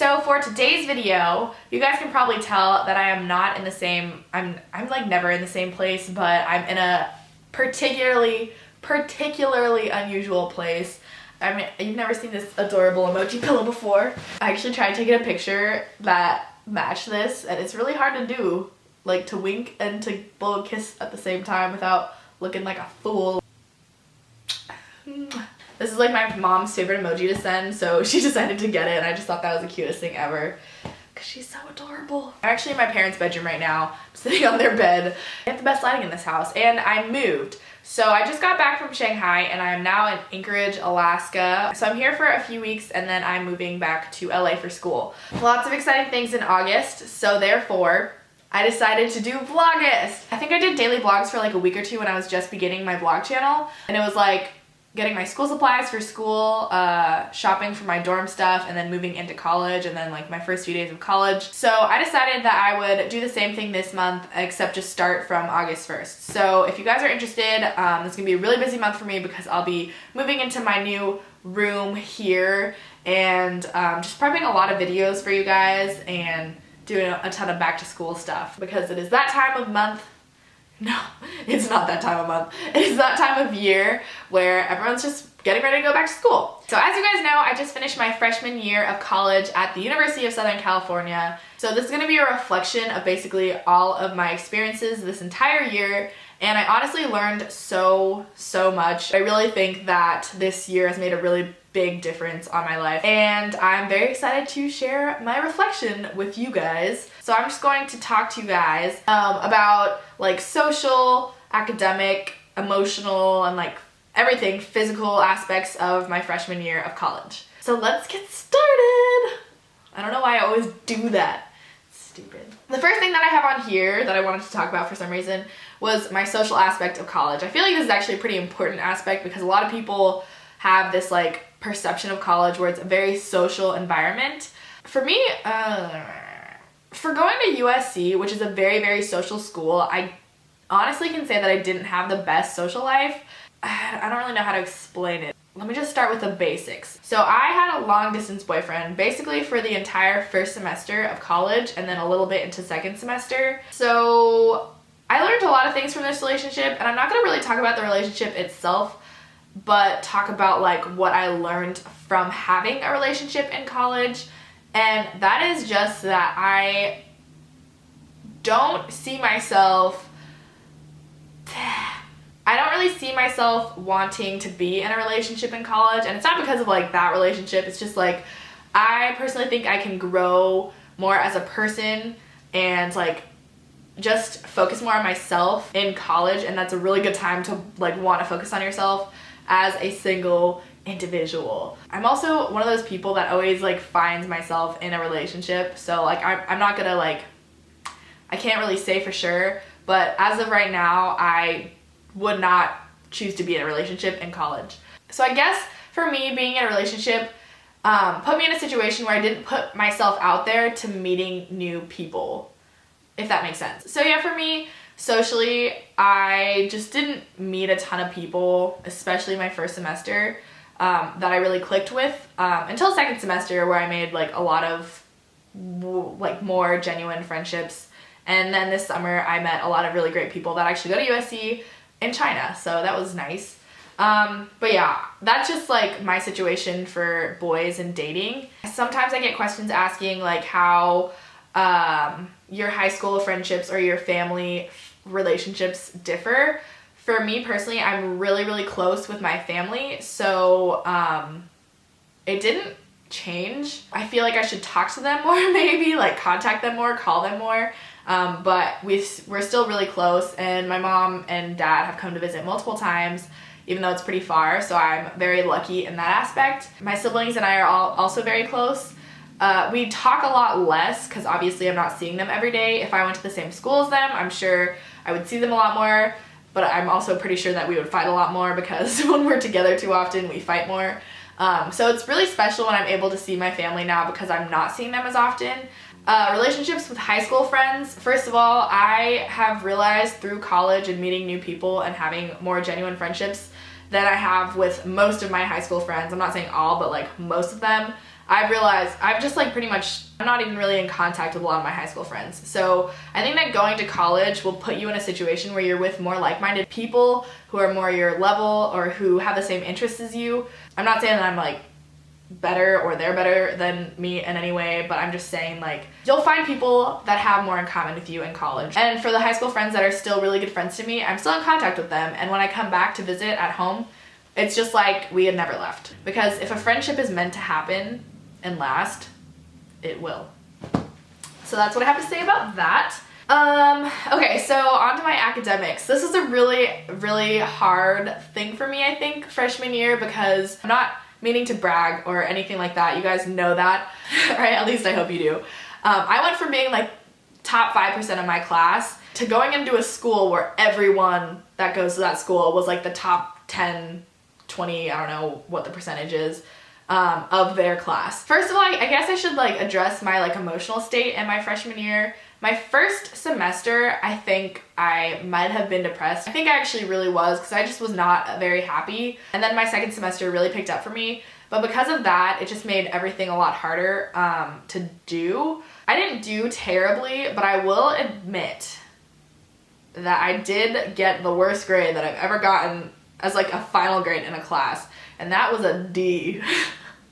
So for today's video, you guys can probably tell that I am not in the same, I'm like never in the same place, but I'm in a particularly unusual place. I mean, you've never seen this adorable emoji pillow before. I actually tried taking a picture that matched this, and it's really hard to do, like to wink and to blow a kiss at the same time without looking like a fool. This is like my mom's favorite emoji to send, so she decided to get it, and I just thought that was the cutest thing ever. Cause she's so adorable. I'm actually in my parents' bedroom right now. I'm sitting on their bed. I have the best lighting in this house, and I moved. So I just got back from Shanghai, and I am now in Anchorage, Alaska. So I'm here for a few weeks, and then I'm moving back to LA for school. Lots of exciting things in August, so therefore, I decided to do Vlogust. I think I did daily vlogs for like a week or two when I was just beginning my vlog channel, and it was like getting my school supplies for school, shopping for my dorm stuff, and then moving into college, and then like my first few days of college. So I decided that I would do the same thing this month, except just start from August 1st. So if you guys are interested, it's gonna be a really busy month for me because I'll be moving into my new room here, and just prepping a lot of videos for you guys, and doing a ton of back to school stuff because it is that time of month. No, it's not that time of month. It's that time of year where everyone's just getting ready to go back to school. So as you guys know, I just finished my freshman year of college at the University of Southern California. So this is gonna be a reflection of basically all of my experiences this entire year. And I honestly learned so much. I really think that this year has made a really big difference on my life, and I'm very excited to share my reflection with you guys. So I'm just going to talk to you guys about like social, academic, emotional, and like everything physical aspects of my freshman year of college. So let's get started. I don't know why I always do that. Stupid. The first thing that I have on here that I wanted to talk about for some reason was my social aspect of college. I feel like this is actually a pretty important aspect because a lot of people have this like perception of college where it's a very social environment. For me, for going to USC, which is a very social school, I honestly can say that I didn't have the best social life. I don't really know how to explain it. Let me just start with the basics. So I had a long distance boyfriend basically for the entire first semester of college and then a little bit into second semester. So I learned a lot of things from this relationship, and I'm not gonna really talk about the relationship itself, but talk about like what I learned from having a relationship in college. And that is just that I don't see myself wanting to be in a relationship in college, and it's not because of like that relationship. It's just like I personally think I can grow more as a person and like just focus more on myself in college, and that's a really good time to like want to focus on yourself as a single individual. I'm also one of those people that always like finds myself in a relationship, so like I'm not gonna like, I can't really say for sure, but as of right now I would not choose to be in a relationship in college. So I guess for me, being in a relationship put me in a situation where I didn't put myself out there to meeting new people, if that makes sense. So yeah, for me, socially, I just didn't meet a ton of people, especially my first semester, that I really clicked with, until second semester where I made like a lot of like more genuine friendships. And then this summer I met a lot of really great people that actually go to USC in China, so that was nice. But yeah, that's just like my situation for boys and dating. Sometimes I get questions asking like how your high school friendships or your family relationships differ. For me personally, I'm really close with my family, so it didn't change. I feel like I should talk to them more, maybe like contact them more, call them more, but we're still really close, and my mom and dad have come to visit multiple times, even though it's pretty far, so I'm very lucky in that aspect. My siblings and I are also very close. We talk a lot less because obviously I'm not seeing them every day. If I went to the same school as them, I'm sure I would see them a lot more, but I'm also pretty sure that we would fight a lot more because when we're together too often, we fight more. So it's really special when I'm able to see my family now because I'm not seeing them as often. Relationships with high school friends. First of all, I have realized through college and meeting new people and having more genuine friendships that I have with most of my high school friends. I'm not saying all, but like most of them. I've realized I've just like pretty much, I'm not even really in contact with a lot of my high school friends. So I think that going to college will put you in a situation where you're with more like-minded people who are more your level or who have the same interests as you. I'm not saying that I'm like better or they're better than me in any way, but I'm just saying like you'll find people that have more in common with you in college. And for the high school friends that are still really good friends to me, I'm still in contact with them, and when I come back to visit at home, it's just like we had never left. Because if a friendship is meant to happen and last, it will. So that's what I have to say about that. Okay, so on to my academics. This is a really hard thing for me, I think, freshman year, because I'm not meaning to brag or anything like that. You guys know that, right? At least I hope you do. I went from being like top 5% of my class to going into a school where everyone that goes to that school was like the top 10, 20, I don't know what the percentage is, of their class. First of all, I guess I should like address my like emotional state in my freshman year. My first semester, I think I might have been depressed. I think I actually really was, because I just was not very happy. And then my second semester really picked up for me. But because of that, it just made everything a lot harder to do. I didn't do terribly, but I will admit that I did get the worst grade that I've ever gotten as like a final grade in a class. And that was a D.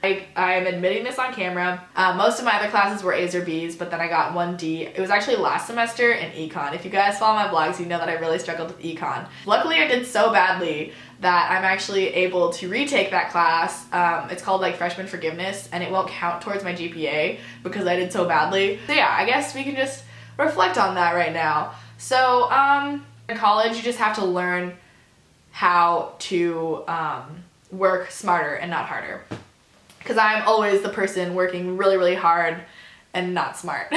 I'm admitting this on camera. Most of my other classes were A's or B's, but then I got one D. It was actually last semester in econ. If you guys follow my vlogs, you know that I really struggled with econ. Luckily, I did so badly that I'm actually able to retake that class. It's called like freshman forgiveness, and it won't count towards my GPA because I did so badly. So yeah, I guess we can just reflect on that right now. So in college, you just have to learn how to work smarter and not harder. Because I'm always the person working really hard and not smart.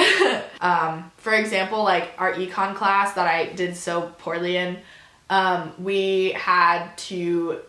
For example, like our econ class that I did so poorly in, we had to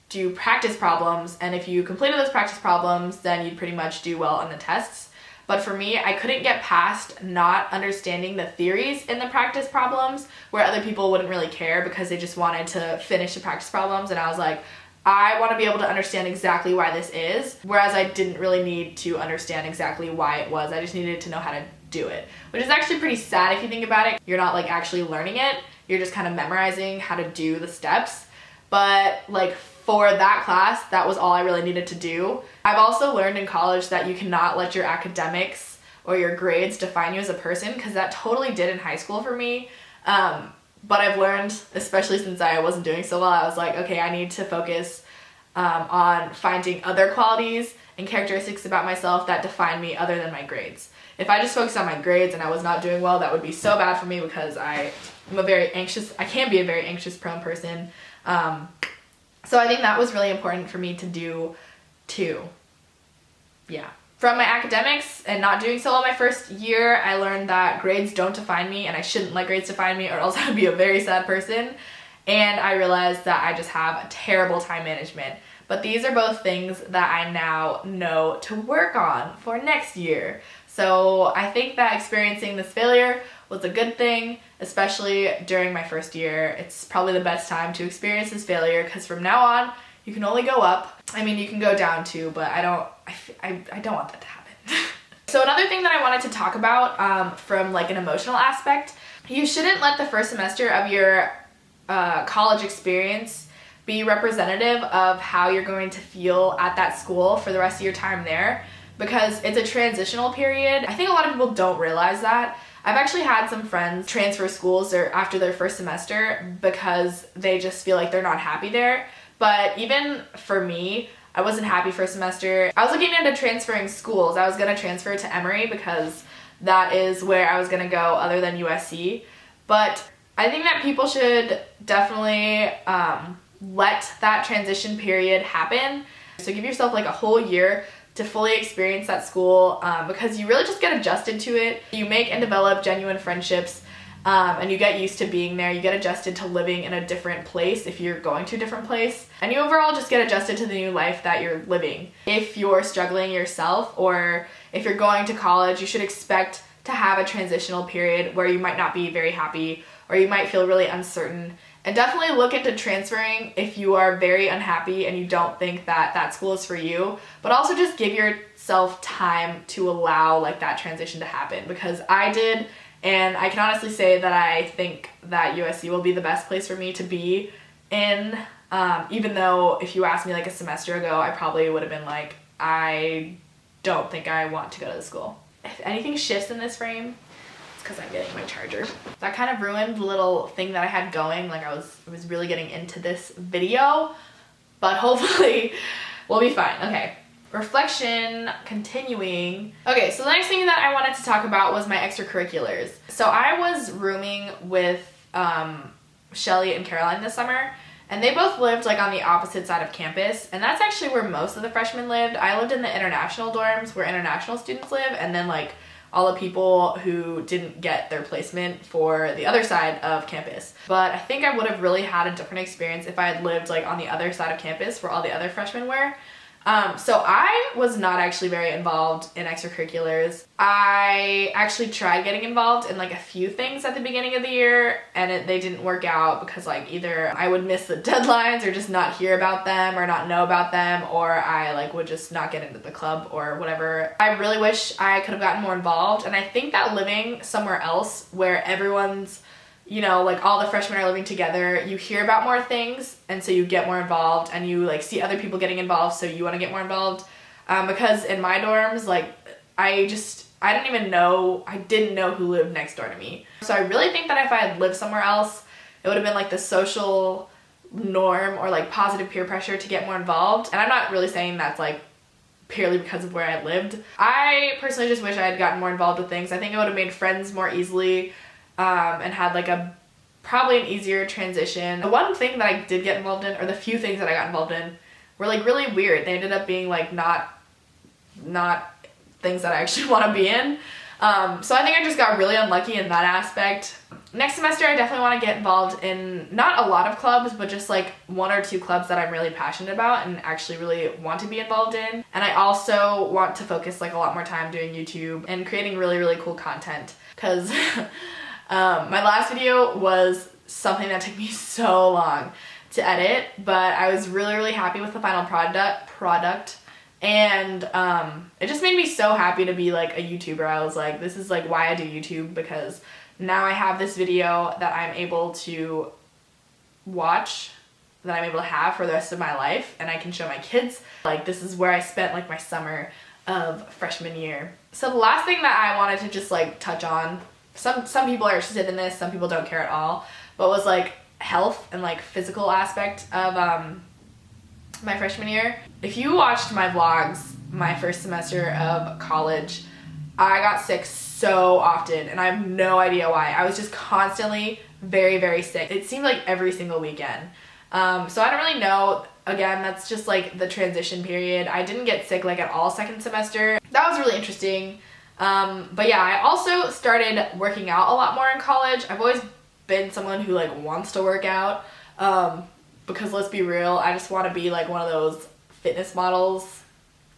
do practice problems, and if you completed those practice problems, then you'd pretty much do well on the tests. But for me, I couldn't get past not understanding the theories in the practice problems, where other people wouldn't really care because they just wanted to finish the practice problems, and I was like, I want to be able to understand exactly why this is, whereas I didn't really need to understand exactly why it was. I just needed to know how to do it, which is actually pretty sad if you think about it. You're not like actually learning it. You're just kind of memorizing how to do the steps. But like for that class, that was all I really needed to do. I've also learned in college that you cannot let your academics or your grades define you as a person, because that totally did in high school for me. But I've learned, especially since I wasn't doing so well, I was like, okay, I need to focus on finding other qualities and characteristics about myself that define me other than my grades. If I just focused on my grades and I was not doing well, that would be so bad for me, because I can be a very anxious prone person. So I think that was really important for me to do too. Yeah. From my academics and not doing so well my first year, I learned that grades don't define me, and I shouldn't let grades define me, or else I'd be a very sad person. And I realized that I just have a terrible time management. But these are both things that I now know to work on for next year. So I think that experiencing this failure was a good thing, especially during my first year. It's probably the best time to experience this failure, because from now on, you can only go up. I mean, you can go down too, but I don't want that to happen. So another thing that I wanted to talk about from like an emotional aspect, you shouldn't let the first semester of your college experience be representative of how you're going to feel at that school for the rest of your time there, because it's a transitional period. I think a lot of people don't realize that. I've actually had some friends transfer schools after their first semester because they just feel like they're not happy there. But even for me, I wasn't happy first semester. I was looking into transferring schools. I was going to transfer to Emory because that is where I was going to go other than USC. But I think that people should definitely let that transition period happen. So give yourself like a whole year to fully experience that school, because you really just get adjusted to it. You make and develop genuine friendships, and you get used to being there. You get adjusted to living in a different place if you're going to a different place. And you overall just get adjusted to the new life that you're living. If you're struggling yourself, or if you're going to college, you should expect to have a transitional period where you might not be very happy, or you might feel really uncertain. And definitely look into transferring if you are very unhappy and you don't think that that school is for you, but also just give yourself time to allow like that transition to happen, because I did, and I can honestly say that I think that USC will be the best place for me to be in, even though if you asked me like a semester ago, I probably would have been like, I don't think I want to go to the school. If anything shifts in this frame, it's because I'm getting my charger. That kind of ruined the little thing that I had going. Like I was really getting into this video, but hopefully we'll be fine. Okay, reflection, continuing. Okay, so the next thing that I wanted to talk about was my extracurriculars. So I was rooming with Shelly and Caroline this summer, and they both lived like on the opposite side of campus, and that's actually where most of the freshmen lived. I lived in the international dorms where international students live, and then like all the people who didn't get their placement for the other side of campus. But I think I would have really had a different experience if I had lived like on the other side of campus where all the other freshmen were. So I was not actually very involved in extracurriculars. I actually tried getting involved in like a few things at the beginning of the year, and they didn't work out because like either I would miss the deadlines or just not hear about them or not know about them, or I like would just not get into the club or whatever. I really wish I could have gotten more involved, and I think that living somewhere else where everyone's, you know, like all the freshmen are living together, you hear about more things, and so you get more involved, and you like see other people getting involved, so you want to get more involved. Because in my dorms, like I didn't know who lived next door to me. So I really think that if I had lived somewhere else, it would have been like the social norm or like positive peer pressure to get more involved. And I'm not really saying that's like purely because of where I lived. I personally just wish I had gotten more involved with things. I think I would have made friends more easily. And had like probably an easier transition. The one thing that I did get involved in, or the few things that I got involved in, were like really weird. They ended up being like not things that I actually want to be in. So I think I just got really unlucky in that aspect. Next semester I definitely want to get involved in not a lot of clubs, but just like 1 or 2 clubs that I'm really passionate about and actually really want to be involved in. And I also want to focus like a lot more time doing YouTube and creating really, really cool content, because my last video was something that took me so long to edit, but I was really, really happy with the final product, and it just made me so happy to be like a YouTuber. I was like, this is like why I do YouTube, because now I have this video that I'm able to watch, that I'm able to have for the rest of my life, and I can show my kids. Like, this is where I spent like my summer of freshman year. So the last thing that I wanted to just like touch on, some people are interested in this, some people don't care at all, but was like health and like physical aspect of my freshman year. If you watched my vlogs my first semester of college, I got sick so often, and I have no idea why. I was just constantly very, very sick. It seemed like every single weekend. So I don't really know. Again, that's just like the transition period. I didn't get sick like at all second semester. That was really interesting. But yeah, I also started working out a lot more in college. I've always been someone who like wants to work out, because let's be real, I just want to be like one of those fitness models.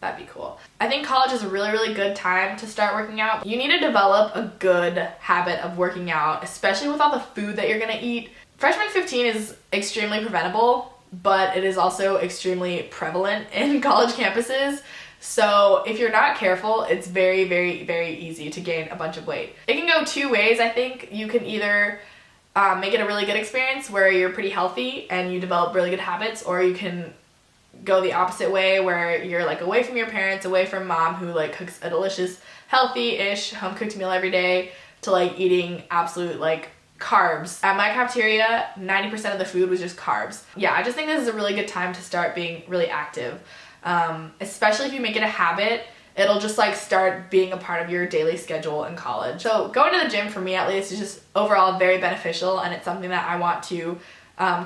That'd be cool. I think college is a really, really good time to start working out. You need to develop a good habit of working out, especially with all the food that you're gonna eat. Freshman 15 is extremely preventable, but it is also extremely prevalent in college campuses. So if you're not careful, it's very, very, very easy to gain a bunch of weight. It can go 2 ways, I think. You can either make it a really good experience where you're pretty healthy and you develop really good habits, or you can go the opposite way where you're like away from your parents, away from mom who like cooks a delicious, healthy-ish home-cooked meal every day, to like eating absolute like carbs. At my cafeteria, 90% of the food was just carbs. Yeah, I just think this is a really good time to start being really active. Especially if you make it a habit, it'll just like start being a part of your daily schedule in college. So going to the gym, for me at least, is just overall very beneficial, and it's something that I want to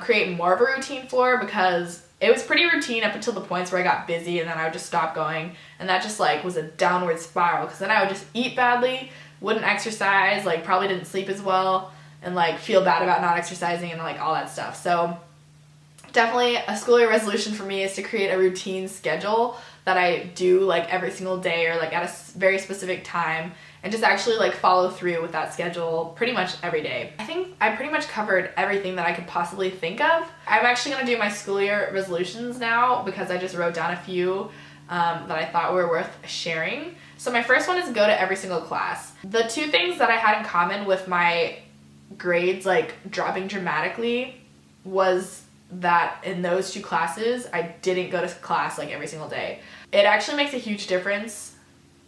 create more of a routine for, because it was pretty routine up until the points where I got busy and then I would just stop going, and that just like was a downward spiral, because then I would just eat badly, wouldn't exercise, like probably didn't sleep as well, and like feel bad about not exercising and like all that stuff. So definitely a school year resolution for me is to create a routine schedule that I do like every single day or like at a very specific time, and just actually like follow through with that schedule pretty much every day. I think I pretty much covered everything that I could possibly think of. I'm actually gonna do my school year resolutions now because I just wrote down a few that I thought were worth sharing. So my first one is go to every single class. The two things that I had in common with my grades like dropping dramatically was that in those two classes, I didn't go to class like every single day. It actually makes a huge difference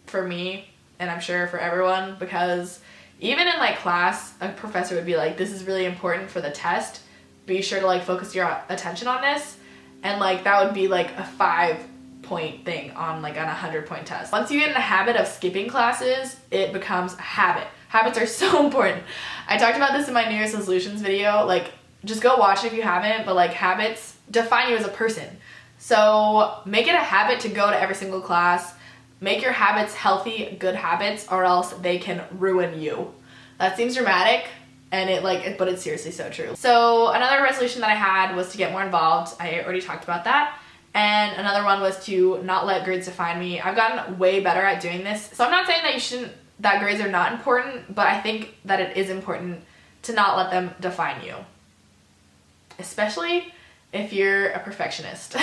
for me, and I'm sure for everyone, because even in like class, a professor would be like, this is really important for the test. Be sure to like focus your attention on this. And like that would be like a 5-point thing on like an 100-point test. Once you get in the habit of skipping classes, it becomes a habit. Habits are so important. I talked about this in my New Year's resolutions video. Like, just go watch it if you haven't, but like habits define you as a person. So make it a habit to go to every single class. Make your habits healthy, good habits, or else they can ruin you. That seems dramatic, and but it's seriously so true. So another resolution that I had was to get more involved. I already talked about that. And another one was to not let grades define me. I've gotten way better at doing this. So I'm not saying that that grades are not important, but I think that it is important to not let them define you. Especially if you're a perfectionist.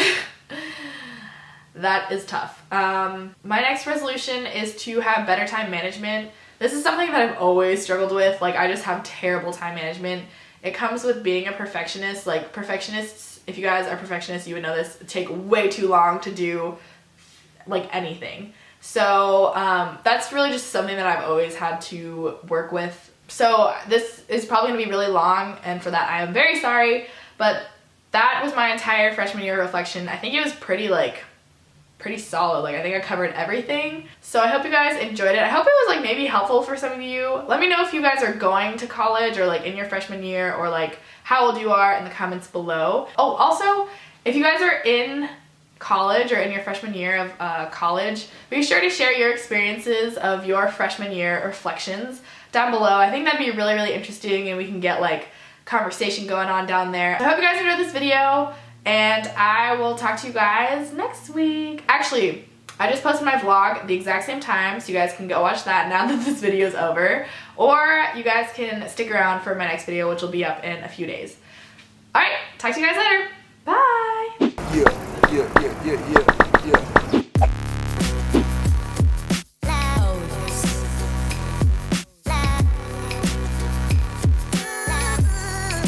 That is tough. My next resolution is to have better time management. This is something that I've always struggled with. Like, I just have terrible time management. It comes with being a perfectionist. Like, perfectionists, if you guys are perfectionists, you would know this, take way too long to do like anything. So that's really just something that I've always had to work with. So this is probably gonna be really long, and for that I am very sorry, but that was my entire freshman year reflection. I think it was pretty solid. Like, I think I covered everything. So I hope you guys enjoyed it. I hope it was like maybe helpful for some of you. Let me know if you guys are going to college or like in your freshman year, or like how old you are in the comments below. Oh, also, if you guys are in college or in your freshman year of college, be sure to share your experiences of your freshman year reflections down below. I think that'd be really, really interesting, and we can get like conversation going on down there. I hope you guys enjoyed this video, and I will talk to you guys next week. Actually, I just posted my vlog at the exact same time, so you guys can go watch that now that this video is over, or you guys can stick around for my next video, which will be up in a few days. Alright, talk to you guys later. Bye! Yeah.